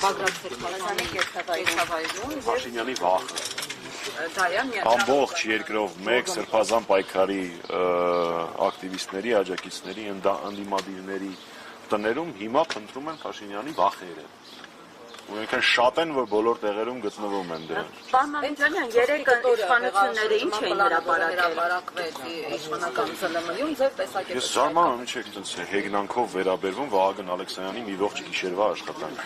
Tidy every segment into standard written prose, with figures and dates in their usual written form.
Բագրատ Սերբազյանի կեցավայրում Փաշինյանի վախը ամբողջ երկրով մեկ սրբազան պայքարի ակտիվիստների, աջակիցների, ընդդիմադիրների տներում հիմա փնտրում են Փաշինյանի վախերը։ Ուրեմն շատ են, որ բոլոր տեղերում գտնվում են դրանք։ Պարոն Մամիկյանյան, երեք իշխանությունները ինչ էին հրապարակվել իշխանական ԶԼՄ-ում ձեր տեսակետը։ Ես զարմանում եմ, ինչ եք այդպես հեգնանքով վերաբերվում Վահագն Ալեքսանյանի մի ողջ գիշերվա աշխատանք։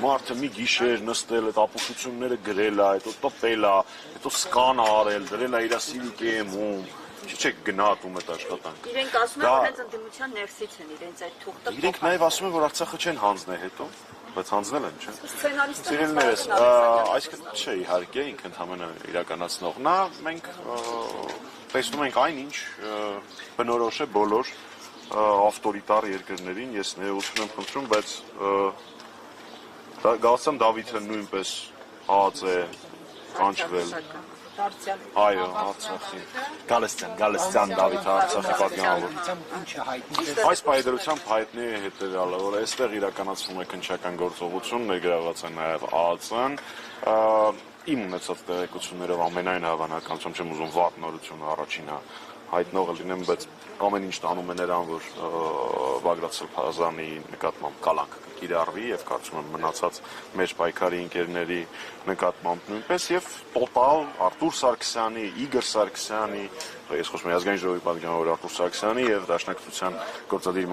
Մարդը մի գիշեր նստել, այդ ապուշությունները գրել է, հետո տպել է, հետո սկան արել, դրել է իր CV-ում։ Չէ՞ գնահատում այդ աշխատանքը։ Իրենք ասում են, որ հենց ընդդիմության ներսից են իրենց այդ թուղթը։ Իրենք նաև ասում են, որ Արցախը չեն հանձնել հետո, բայց հանձնել են, չէ՞։ Սցենարիստները այսինքն չէ, իհարկե, ինքը ընդհանրապես իրականացնողն է, մենք տեսնում ենք այնինչ բնորոշ է բոլոր ավտորիտար երկրներին, ես ներողություն եմ խնդրում, բայց Գալստյան Դավիթը նույնպես հաց է կանչվել։ Այո, Արցախի։ Գալստյան Դավիթը Արցախի պատգամավոր։ Այս պայդրությամբ հայտնի է հետևյալը, որ այստեղ իրականացվում է քննչական գործողություն, ներգրավված է նաև ԱԱՑ-ն, իմ ունեցած տեղեկություններով ամենայն հավանականությամբ չեմ ուզում վատ նորություն առաջինը հայտնողը լինեմ, բայց ամեն ինչ տանում է նրան, որ Բագրատ Սրբազյանի նկատմամբ կալանք կիրառվի եւ կարծում եմ մնացած մեր պայքարի ընկերների նկատմամբ նույնպես եւ տոտալ Արտուր Սարգսյանի, Իգոր Սարգսյանի, ես խոսում եմ ազգային ժողովի պատգամավոր Արտուր Սարգսյանի եւ Դաշնակցության գործադիր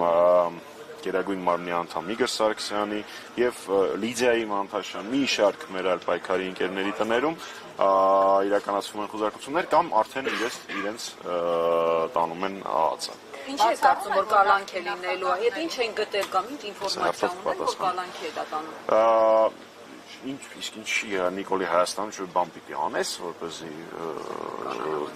Գերագույն մարմնի անդամ Իգոր Սարգսյանի եւ Լիդիայի Մանթաշյան մի շարք մեր այլ պայքարի ընկերների տներում իրականացվում են խոզարկություններ կամ արդեն իրենց տանում են ԱԱՑ-ը։ Ինչ է կարծում, որ կալանք է լինելու, հետ ինչ են գտել կամ ինչ ինֆորմացիա ունեն, որ կալանք է դա տանում։ Իսկ ինչի Նիկոլի Հայաստանում չէ բան պիտի անես, որպեսզի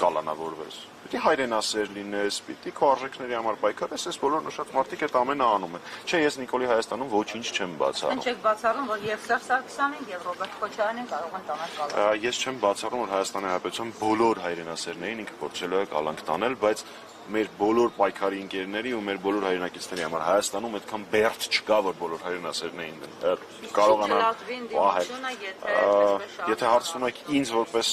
կալանավորվես։ Պիտի հայրենասեր լինես, պիտի քո արժեքների համար պայքարես, այս բոլոր նշած մարդիկ այդ ամենը անում են։ Չէ, ես Նիկոլի Հայաստանում ոչինչ չեմ բացառում։ Ինչ եք բացառում, որ եւ Սերժ Սարգսյանին եւ Ռոբերտ Քոչարյանին կարող են տանել կալանք։ Ես չեմ բացառում, որ Հայաստանի Հանրապետության բոլոր հայրենասերներին ինքը փորձելու է կալանք տանել, բայց մեր բոլոր պայքարի ընկերների ու մեր բոլոր հայրենակիցների համար Հայաստանում այդքան բերդ չկա, որ բոլոր հայրենասերներին կարողանան եթե հարցնում եք ինձ որպես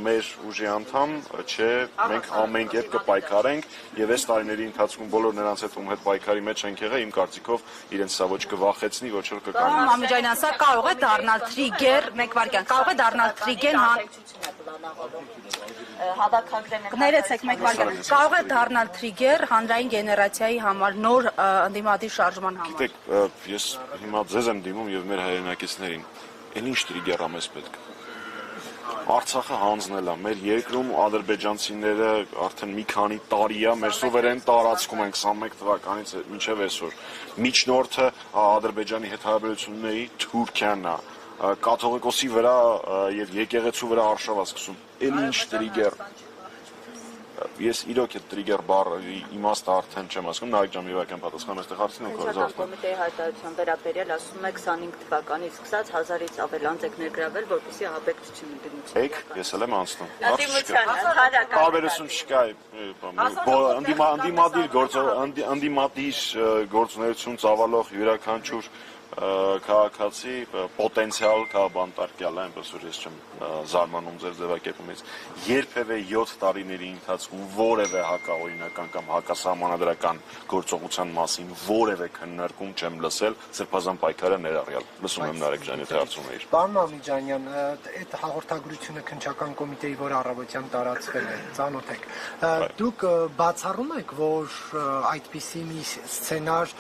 մեր ուժի անդամ, չէ, մենք ամեն կերպ կպայքարենք եւ այս տարիների ընթացքում բոլոր նրանց հետ ում հետ պայքարի մեջ ենք եղել, իմ կարծիքով իրենց սա ոչ կվախեցնի, ոչ էլ կկանի։ Պարոն Մամիկյանյան, սա կարող է դառնալ տրիգեր, մեկ վայրկյան, կարող է դառնալ տրիգեր Կներեցեք մեկ վայրկյան, կարող է դառնալ տրիգեր հանրային գեներացիայի համար, նոր ընդդիմադիր շարժման համար։ Գիտեք, ես հիմա ձեզ եմ դիմում եւ մեր հայրենակիցներին, էլ ինչ տրիգեր է մեզ պետք։ Արցախը հանձնել է, մեր երկրում ադրբեջանցիները արդեն մի քանի տարի է մեր սուվերեն տարածքում են 21 թվականից մինչև այսօր։ Միջնորդը Ադրբեջանի հետ հարաբերությունների Թուրքիան է, կաթողիկոսի վրա եւ եկեղեցու վրա արշավ ասկսում։ Էլ ինչ տրիգեր։ Ես իրոք այդ տրիգեր բառի իմաստը արդեն չեմ ասում, նայեք ջան մի վայրկյան պատասխան այստեղ հարցին ու կորզած։ Կոմիտեի հայտարարության վերաբերյալ ասում եք 25 թվականից սկսած 1000-ից ավել անձ եք ներգրավել, որպեսզի ահաբեկչություն ընդդիմություն։ Եք, ես էլ եմ անցնում։ Տարբերություն չկա։ Ընդդիմադիր գործունեություն ծավալող յուրաքանչյուր քաղաքացի պոտենցիալ քաղաքաբանտարկյալ է, այնպես որ ես չեմ զարմանում ձեր ձևակերպումից։ Երբևէ 7 տարիների ընթացքում որևէ հակաօրինական կամ հակասահմանադրական գործողության մասին որևէ քննարկում չեմ լսել, սրբազան պայքարը ներառյալ։ Լսում եմ Նարեկ ջան, եթե հարցում եք։ Պարոն Մամիկյանյան, այդ հաղորդագրությունը քննչական կոմիտեի, որ առավոտյան տարածվել է, ծանոթ եք։ Դուք բացառում եք, որ այդպիսի մի սցենար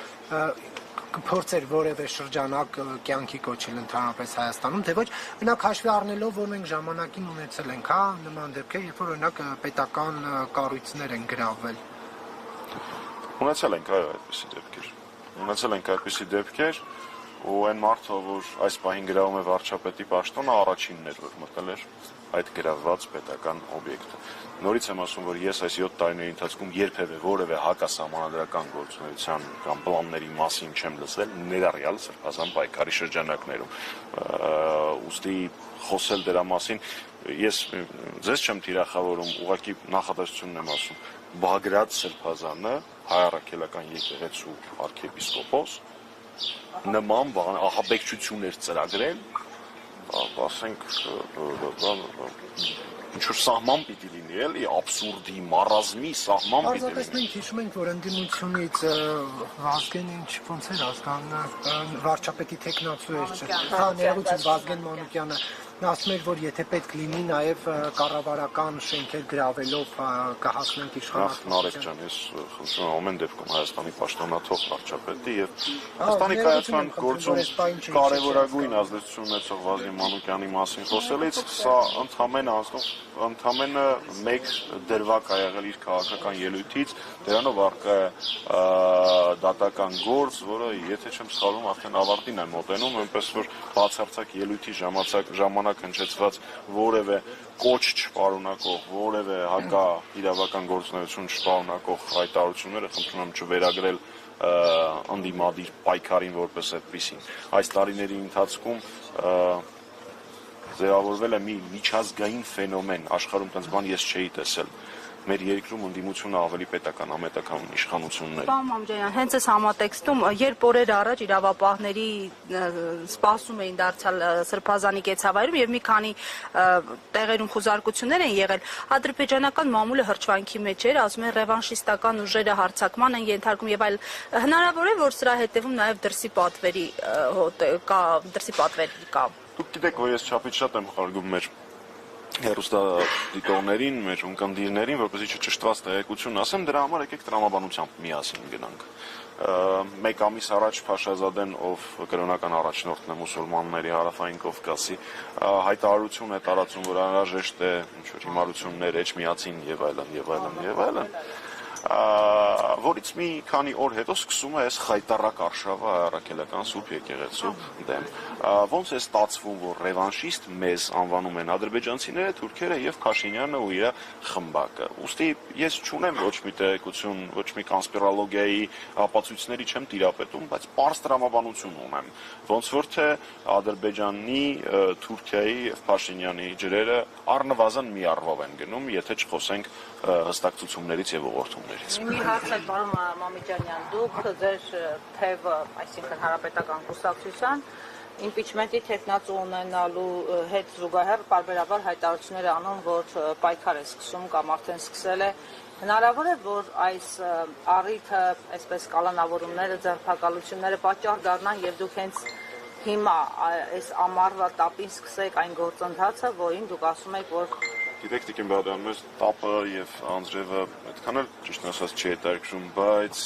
կփորձեր որևէ շրջանակ կյանքի կոչել ընդհանրապես Հայաստանում, թե ոչ, օրինակ հաշվի առնելով, որ մենք ժամանակին ունեցել ենք, հա, նման դեպքեր, երբ որ օրինակ պետական կառույցներ են գրավել։ Ունեցել ենք, այո, այդպիսի դեպքեր, ու այն մարդը, որ այս պահին գրավում է վարչապետի պաշտոնը, առաջինն էր, որ մտել էր այդ գրավված պետական օբյեկտը։ Նորից եմ ասում, որ ես այս 7 տարիների ընթացքում երբևէ որևէ հակասահմանադրական գործունեության կամ պլանների մասին չեմ լսել, ներառյալ սրբազան պայքարի շրջանակներում։ Ուստի խոսել դրա մասին, ես ձեզ չեմ թիրախավորում, ուղղակի նախադասությունն եմ ասում, Բագրատ Սրբազանը հայ առաքելական եկեղեցու արքեպիսկոպոս նման բան ահաբեկչություններ ծրագրել, ասենք ինչ-որ սահման պիտի լինի, էլի, աբսուրդի, մարազմի սահման պիտի Պարզապես լինի։ մենք հիշում ենք, որ ընդդիմությունից Վազգեն ոնց էր ազգան վարչապետի տեխնացու էր, ներողություն Վազգեն Մանուկյանը ասում էր, որ եթե պետք լինի, նաև կառավարական շենքեր գրավելով կհասնենք իշխանության։ Նարեկ ջան, ես խնդրում եմ ամեն դեպքում Հայաստանի պաշտոնաթող վարչապետի եւ Հայաստանի կայացման գործում կարևորագույն ազդեցություն ունեցող Վազգեն Մանուկյանի մասին խոսելից, սա ընդամենը մեկ դրվագ ա եղել իր քաղաքական ելույթից, դրանով առկա է դատական գործ, որը եթե չեմ սխալվում, արդեն ավարտին է մոտենում, այնպես որ բացարձակ ելույթի ժամանակ հնչեցված որևէ կոչ չպարունակող, որևէ հակա իրավական գործունեություն չպարունակող հայտարարությունները խնդրում եմ չվերագրել ընդդիմադիր պայքարին որպես այդպիսին։ Այս տարիների ընթացքում ձևավորվել է մի միջազգային ֆենոմեն, աշխարհում տենց բան ես չէի տեսել։ Մեր երկրում ընդդիմությունը ավելի պետական, ամետական իշխանություններ։ Պարոն Մամջանյան, հենց այս համատեքստում, երբ օրեր առաջ իրավապահների սպասում էին դարձյալ Սրբազանի կեցավայրում եւ մի քանի տեղերում խուզարկություններ են եղել, ադրբեջանական մամուլը հրճվանքի մեջ էր, ասում են ռևանշիստական ուժերը հարձակման են ենթարկում եւ այլ, հնարավոր է, որ սրա հետևում նաեւ դրսի պատվերի կա։ Դուք գիտեք, որ ես չափից շատ եմ խարգում մեր հեռուստադիտողներին, մեր ունկնդիրներին, որպեսզի չճշտված տեղեկություն ասեմ, դրա համար եկեք տրամաբանությամբ միասին գնանք։ Մեկ ամիս առաջ Փաշազադեն, ով կրոնական առաջնորդն է մուսուլմանների Հարավային Կովկասի, հայտարարություն է տարածում, որ անհրաժեշտ է ինչ-որ հիմարություններ էջմիածին եւ այլն, որից մի քանի օր հետո սկսում է այս խայտառակ արշավը առաքելական Սուրբ եկեղեցու դեմ։ Ոնց է ստացվում, որ ռևանշիստ մեզ անվանում են ադրբեջանցիները, թուրքերը եւ Փաշինյանը ու իր խմբակը։ Ուստի ես չունեմ ոչ մի տեղեկություն, ոչ մի կոնսպիրոլոգիայի ապացույցների չեմ տիրապետում, բայց պարզ տրամաբանություն ունեմ։ Ոնց որ թե Ադրբեջանի, Թուրքիայի եւ Փաշինյանի ջրերը առնվազն մի առվով են գնում, եթե չխոսենք հստակ ցուցումներից եւ ուղղորդումներից։ Մի հարց է, պարոն Մամիկյանյան, դուք ձեր թևը, այսինքն Հանրապետական կուսակցության իմպիչմենտի տեխնացու ունենալու հետ զուգահեռ պարբերաբար հայտարարություններ անում, որ պայքար է սկսում կամ արդեն սկսել է։ Հնարավոր է, որ այս առիթը, այսպես կալանավորումները, ձերբակալությունները պատճառ դառնան եւ դուք հենց հիմա այս ամառվա տապին սկսեք այն գործընթացը, որին դուք ասում եք, որ Գիտեք, Տիկին Բադյան, մեզ տապը եւ անձրևը այդքան էլ ճիշտ ասած չի հետաքրքրում, բայց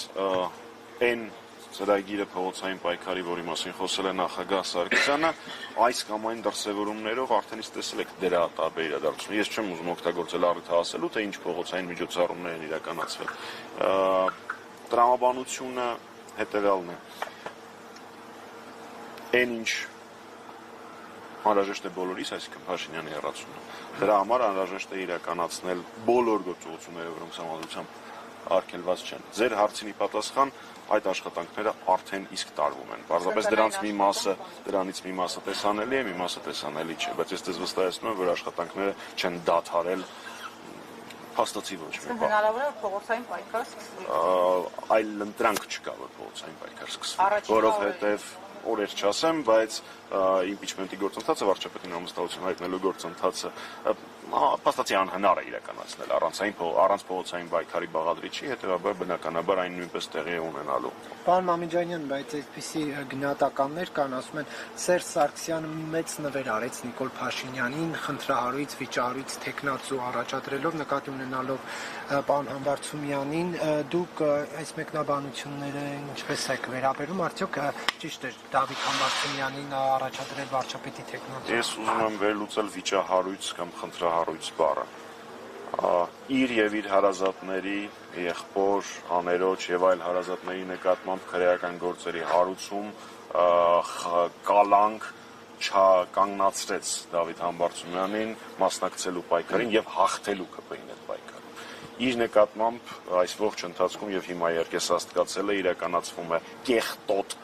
այն ծրագիրը փողոցային պայքարի, որի մասին խոսել է նախագահ Սարգսյանը, այս կամ այն դրսևորումներով արդեն իսկ տեսել եք դրա տարբեր իրադարձություններ։ Ես չեմ ուզում օգտագործել առիթը ասելու, թե ինչ փողոցային միջոցառումներ են իրականացվել։ Տրամաբանությունը հետեւյալն է։ Այն ինչ անհրաժեշտ է բոլորիս, այսինքն Փաշինյանի հեռացումը։ Դրա համար անհրաժեշտ է իրականացնել բոլոր գործողությունները, որոնք համազգությամբ արգելված չեն։ Ձեր հարցինի պատասխան այդ աշխատանքները արդեն իսկ տարվում են։ Պարզապես դրանից մի մասը տեսանելի է, մի մասը տեսանելի չէ, բայց ես դες վստահեցնում եմ, որ աշխատանքները չեն դադարել փաստացի ոչ մի բան։ հնարավոր է փողոցային պայքար սկսվի։ Այլ ընտրանք չկա, որ փողոցային պայքար սկսվի, որովհետև օրեր չասեմ, բայց իմպիչմենտի գործընթացը, վարչապետին ամուսնություն հայտնելու գործընթացը փաստացի անհնար է իրականացնել առանց փողոցային պայքարի բաղադրիչի, հետեւաբար բնականաբար այն նույնպես տեղի է ունենալու։ Պարոն Մամիկյանյան, բայց այսպիսի գնահատականներ կան, ասում են Սերժ Սարգսյանը մեծ նվեր արեց Նիկոլ Փաշինյանին, խնդրահարույց, վիճահարույց տեխնացու առաջադրելով, նկատի ունենալով պարոն Համբարձումյանին, դուք այս մեկնաբանությունները ինչպես եք վերաբերում, արդյոք ճիշտ է Դավիթ Համբարձումյանին առաջադրել վարչապետի տեխնացու։ Ես ուզում եմ վերլուծել վիճահարույց կամ խնդրահարույց բառը։ Իր եւ իր հարազատների, եղբոր, աներոջ եւ այլ հարազատների նկատմամբ քրեական գործերի հարուցում, կալանք չկանգնացրեց Դավիթ Համբարձումյանին մասնակցելու պայքարին եւ հաղթելու ԿՊ-ին այդ պայքարում։ Իր նկատմամբ այս ողջ ընթացքում եւ հիմա իհարկե սաստկացել է իրականացվում է կեղտոտ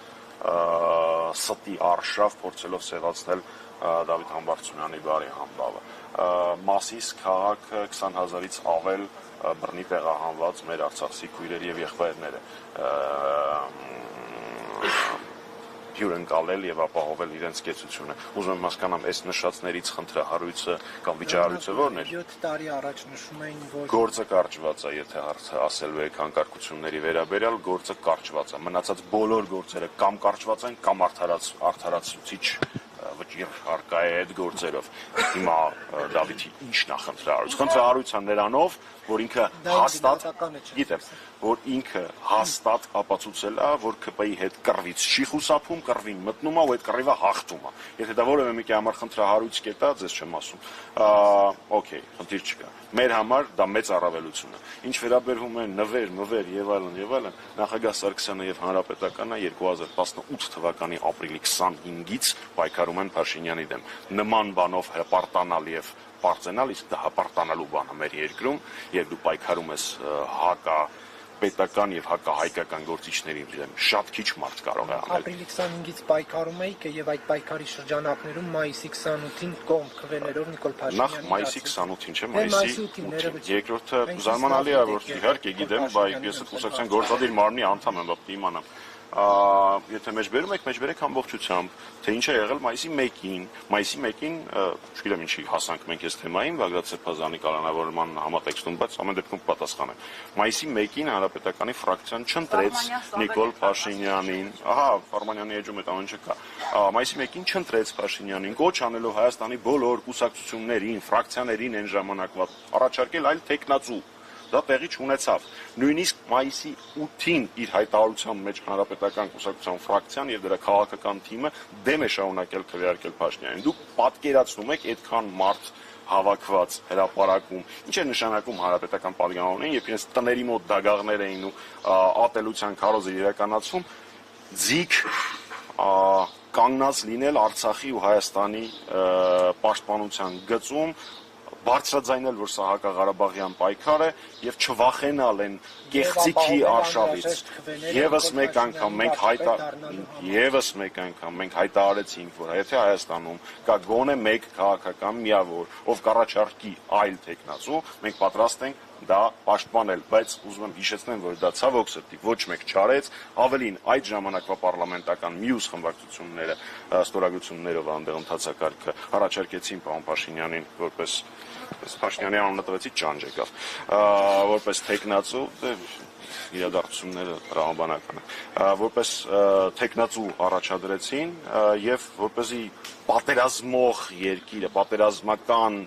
ստի արշավ փորձելով սևացնել Դավիթ Համբարձումյանի բարի համբավը։ Մասիս քաղաքը 20,000-ից ավել բռնի տեղահանված մեր արցախցի քույրեր եւ եղբայրները հյուրընկալել եւ ապահովել իրենց կեցությունը։ Ուզում եմ հասկանամ, այս նշածներից խնդրահարույցը կամ վիճահարույցը ո՞րն էր։ 7 տարի առաջ նշում էին, որ Գործը կարճված է, եթե հարցը ասելու եք հանկարծությունների վերաբերյալ, գործը կարճված է։ Մնացած բոլոր գործերը կամ կարճված են, կամ արդարացուցիչ վճիռ արկա է այդ գործերով։ Հիմա Դավիթի ի՞նչն է խնդրահարույց։ Խնդրահարույցը նրանով, որ ինքը հաստատ, գիտեմ, որ ինքը հաստատ ապացուցել է, որ ԿՊ-ի հետ կռվից չի խուսափում, կռվին մտնում է ու այդ կռիվը հաղթում է։ Եթե դա որևէ մեկի համար խնդրահարույց կետա, ձեզ չեմ ասում։ Okay, խնդիր չկա։ Մեր համար դա մեծ առավելություն է։ Ինչ վերաբերվում է նվեր, մվեր եւ այլն, նախագահ Սարգսյանը եւ Հանրապետականը 2018 թվականի ապրիլի 25-ից պայքարում են Փաշինյանի դեմ։ Նման բանով հպարտանալ եւ բարձենալ, իսկ դա հպարտանալու բան է մեր երկրում, երբ դու պայքարում ես հակապետական եւ հակահայկական գործիչների դեմ, շատ քիչ մարդ կարող է անել։ ապրիլի 25-ից պայքարում էիք եւ այդ պայքարի շրջանակներում մայիսի 28-ին կողմ քվեներով Նիկոլ Փաշինյանի Նախ մայիսի 28-ին չէ, մայիսի 8-ին։ Երկրորդը զարմանալի է, որ իհարկե գիտեմ, բայց ես այդ կուսակցության գործադիր մարմնի անդամ եմ, բապ իմանամ։ Եթե մեջբերում եք, մեջբերեք ամբողջությամբ, թե ինչ է եղել մայիսի 1-ին։ Մայիսի 1-ին, չգիտեմ ինչի հասանք մենք այս թեմային, Բագրատ Սրբազանի կալանավորման համատեքստում, բայց ամեն դեպքում պատասխանեմ։ Մայիսի 1-ին Հանրապետականի ֆրակցիան չընտրեց Նիկոլ Փաշինյանին, ահա, Արմանյանի էջում այդ ամեն չկա։ Մայիսի 1-ին չընտրեց Փաշինյանին, կոչ անելով Հայաստանի բոլոր կուսակցություններին, ֆրակցիաներին այն ժամանակվա առաջարկել այլ տեխնացու։ Դա տեղի չունեցավ։ Նույնիսկ մայիսի 8-ին իր հայտարարության մեջ Հանրապետական կուսակցության ֆրակցիան եւ դրա քաղաքական թիմը դեմ է շարունակել քվեարկել Փաշինյանին։ Դուք պատկերացնում եք այդքան մարդ հավաքված հրապարակում։ Ինչ է նշանակում Հանրապետական պատգամավորներին, երբ իրենց տների մոտ դագաղներ էին ու ատելության քարոզը իրականացում, ձիգ կանգնած լինել Արցախի ու Հայաստանի պաշտպանության գծում, բարձրաձայնել, որ սա հակաղարաբաղյան պայքար է եւ չվախենալ են կեղծիքի արշավից։ Եվս մեկ անգամ մենք հայտարարեցինք, որ եթե Հայաստանում կա գոնե մեկ քաղաքական միավոր, ով կառաջարկի այլ տեխնացու, մենք պատրաստ ենք դա պաշտպանել, բայց ուզում եմ հիշեցնեմ, որ դա ցավոք սրտի ոչ մեկ չարեց, ավելին այդ ժամանակվա պարլամենտական մյուս խմբակցությունները ստորագրություններով անդեղ ընթացակարգը առաջարկեցին պարոն Փաշինյանին որպես Փաշինյանի անունը տվեցի ճանճ եկավ, որպես տեխնացու, իրադարձությունները տրամաբանական են, որպես տեխնացու առաջադրեցին եւ որպեսզի պատերազմող երկիրը, պատերազմական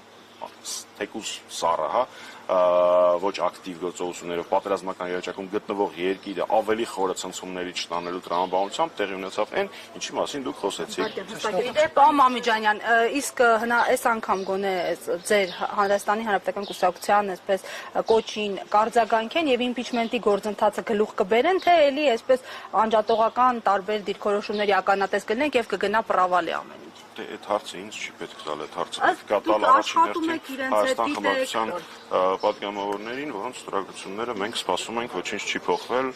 թեկուզ սառը, հա, ոչ ակտիվ գործողություններով պատերազմական իրավիճակում գտնվող երկիրը ավելի խորը ցնցումների չտանելու տրամաբանությամբ տեղի ունեցավ այն, ինչի մասին դուք խոսեցիք։ Պարոն Մամիջանյան, իսկ այս անգամ գոնե ձեր Հայաստանի Հանրապետական կուսակցության այսպես կոչին կարձագանքեն եւ իմպիչմենտի գործընթացը գլուխ կբերեն, թե էլի այսպես անջատողական տարբեր դիրքորոշումների ականատես կլինենք եւ կգնա պրավալի ամեն ինչ։ Այդ հարցը ինձ չի պետք տալ, այդ հարցը պետք է տալ առաջին հերթին Հայաստան խմբակցության պատգամավորներին, որոնց ստորագրությունները մենք սպասում ենք, ոչինչ չի փոխվել,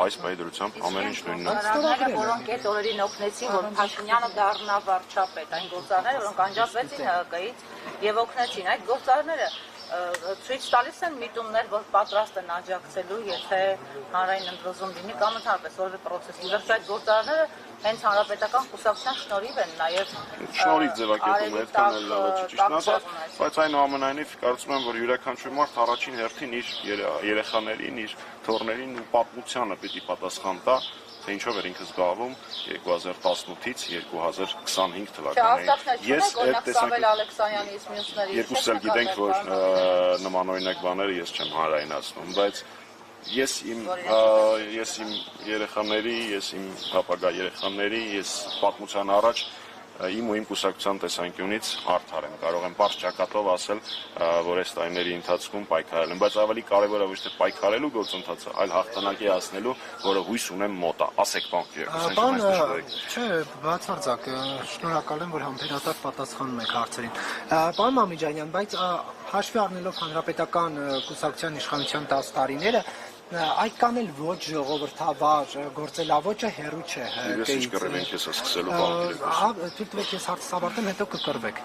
այս պայդրությամբ ամեն ինչ նույնն է։ Գործարները, որոնք այդ օրերին օգնեցին, որ Փաշինյանը դառնա վարչապետ, այն գործարները, որոնք անջատվեցին ՀԿ-ից եւ օգնեցին, այդ գործարները ցույց տալիս են միտումներ, որ պատրաստ են աջակցելու, եթե հանրային ընդվզում լինի կամ ընդհանրապես որևէ process-ի վերջ այդ գործարները հենց հանրապետական կուսակցության շնորհիվ են նաև շնորհիվ ձևակերպում այդքան էլ լավ չի ճիշտ ասած, բայց այնուամենայնիվ կարծում եմ, որ յուրաքանչյուր մարդ առաջին հերթին իր երեխաներին, իր թոռներին ու պատմությանը պիտի պատասխան տա, թե ինչով էր ինքը զբաղվում 2018-ից 2025 թվականներին։ Ես այդ տեսակետից երկուսս էլ գիտենք, որ նմանօրինակ բաները ես չեմ հանրայնացնում, բայց ես իմ երեխաների, ես իմ ապագա երեխաների, ես պատմության առաջ իմ ու իմ կուսակցության տեսանկյունից արդար եմ, կարող եմ պարզ ճակատով ասել, որ այս տարիների ընթացքում պայքարել եմ, բայց ավելի կարևորը ոչ թե պայքարելու գործընթացը, այլ հաղթանակի հասնելու, որը հույս ունեմ մոտ է, ասեք բան Չէ, բացարձակ, շնորհակալ եմ, որ համբերատար պատասխանում եք հարցերին։ Պարոն Մամիջանյան, բայց հաշվի առնելով հանրապետական կուսակցության իշխանության 10 տարիները, այդ կան էլ ոչ ժողովրդավար գործելավոճը հերու չէ Ես ինչ կռեմ ենք ես սկսելու բանը։ Դուք ես հարցը ավարտեմ, հետո կկրվեք։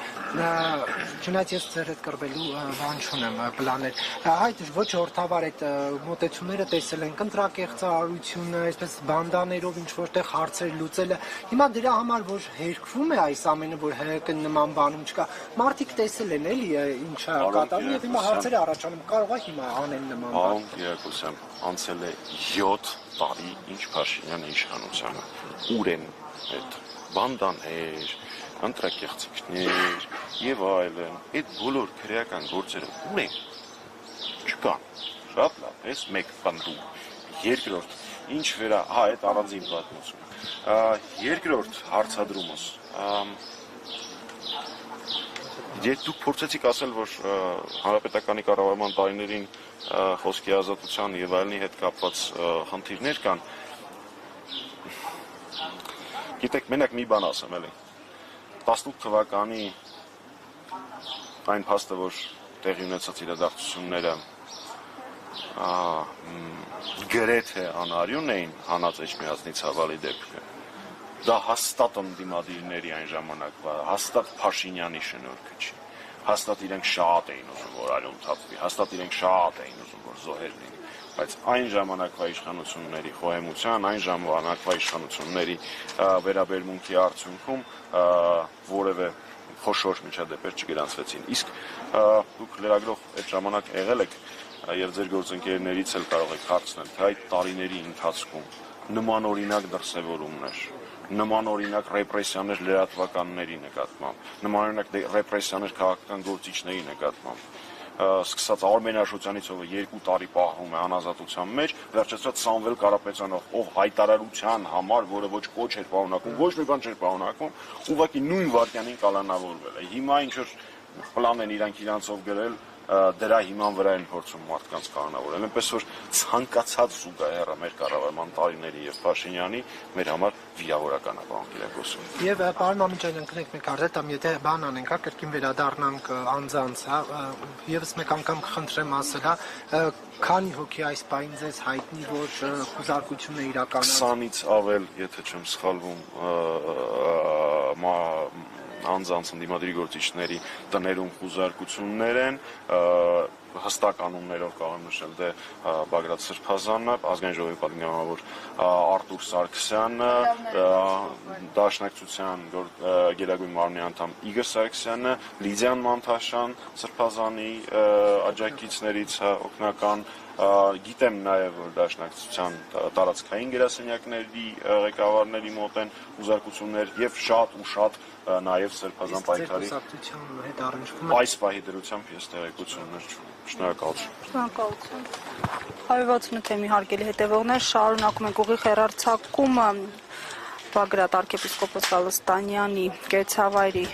Չնայած ես ձեր հետ կրվելու բան չունեմ, պլաներ։ Այդ ոչ ժողովրդավար այդ մոտեցումները տեսել են, կընտրակեղծարարությունը, այսպես բանդաներով ինչ որտեղ հարցեր լուծելը։ Հիմա դրա համար որ հերկվում է այս ամենը, որ ՀՀԿ նման բանում չկա, մարդիկ տեսել են էլի ինչա կատարվում եւ հիմա հարցեր առաջանում, կարող է հիմա անեն նման բան։ Պարոն Կիրակոսյան, անցել է 7 տարի ինչ Փաշինյանը իշխանությանը։ Ուր են այդ բանդաներ, ընտրակեղծիքներ եւ այլն, այդ բոլոր քրեական գործերը ուր են։ Չկան։ Շատ լավ, այս մեկ բանդում։ Երկրորդ, ինչ վերա, այդ առանձին պատմություն։ Երկրորդ հարցադրումս Եթե դուք փորձեցիք ասել, որ հանրապետականի կառավարման տարիներին խոսքի ազատության եւ այլնի հետ կապված խնդիրներ կան, գիտեք, մենակ մի բան ասեմ էլի։ 18 թվականի այն փաստը, որ տեղի ունեցած իրադարձությունները գրեթե անարյուն էին հանած Էջմիածնի ցավալի դեպքը։ Դա հաստատ ընդդիմադիրների այն ժամանակվա, հաստատ Փաշինյանի շնորհքը չի։ Հաստատ իրենք շատ էին ուզում, որ արյուն թափվի, հաստատ իրենք շատ էին ուզում, որ զոհեր լինի, բայց այն ժամանակվա իշխանությունների խոհեմության, այն ժամանակվա իշխանությունների վերաբերմունքի արդյունքում որևէ խոշոր միջադեպեր չգրանցվեցին։ Իսկ դուք լրագրող այդ ժամանակ եղել եք եւ ձեր գործընկերներից էլ կարող եք հարցնել, թե այդ տարիների ընթացքում նմանօրինակ դրսևորումներ, նմանօրինակ ռեպրեսիաներ լրատվականների նկատմամբ, նմանօրինակ ռեպրեսիաներ քաղաքական գործիչների նկատմամբ, սկսած Արմեն Աշոտյանից, ով 2 տարի պահվում է անազատության մեջ, վերջացրած Սամվել Կարապետյանով, ով հայտարարության համար, որը ոչ կոչ էր պարունակում, ոչ մի բան չէր պարունակում, ուղղակի նույն վայրկյանին կալանավորվել է։ Հիմա ինչ որ պլան են իրանցով գրել, դրա հիման վրա են փորձում մարդկանց կանոնավորել։ Այնպես որ ցանկացած զուգահեռը մեր կառավարման տարիների եւ Փաշինյանի մեր համար վիրավորական է, պարոն Կիրակոսյան։ Եվ պարոն Մամիկյան, ընկնեք մեկ արդյոք եթե բան անենք, կրկին վերադառնանք անձանց, եւս մեկ անգամ կխնդրեմ ասել, քանի հոգի այս պայն ձեզ հայտնի, որ խուզարկությունը իրականացել։ 20-ից ավել, եթե չեմ սխալվում, անձանց ընդդիմադիրի գործիչների տներում խուզարկություններ են, հստակ անուններով կարող եմ նշել դե Բագրատ Սրբազանը, ազգային ժողովի պատգամավոր Արտուր Սարգսյանը, Դաշնակցության գերագույն մարմնի անդամ Իգոր Սարգսյանը, Լիդիան Մանթաշյան, Սրբազանի աջակիցներից օգնական, գիտեմ նաև որ Դաշնակցության տարածքային գրասենյակների ղեկավարների մոտ են խուզարկություններ եւ շատ նաև Սրբազան պայքարի այս պահի դրությամբ ես տեղեկություններ չունեմ։ Շնորհակալություն։ Շնորհակալություն։ 168-ը հարգելի հետևողներ, շարունակում ենք ուղիղ հեռարձակումը Բագրատ arczepiskopos Գալստանյանի կեցավայրի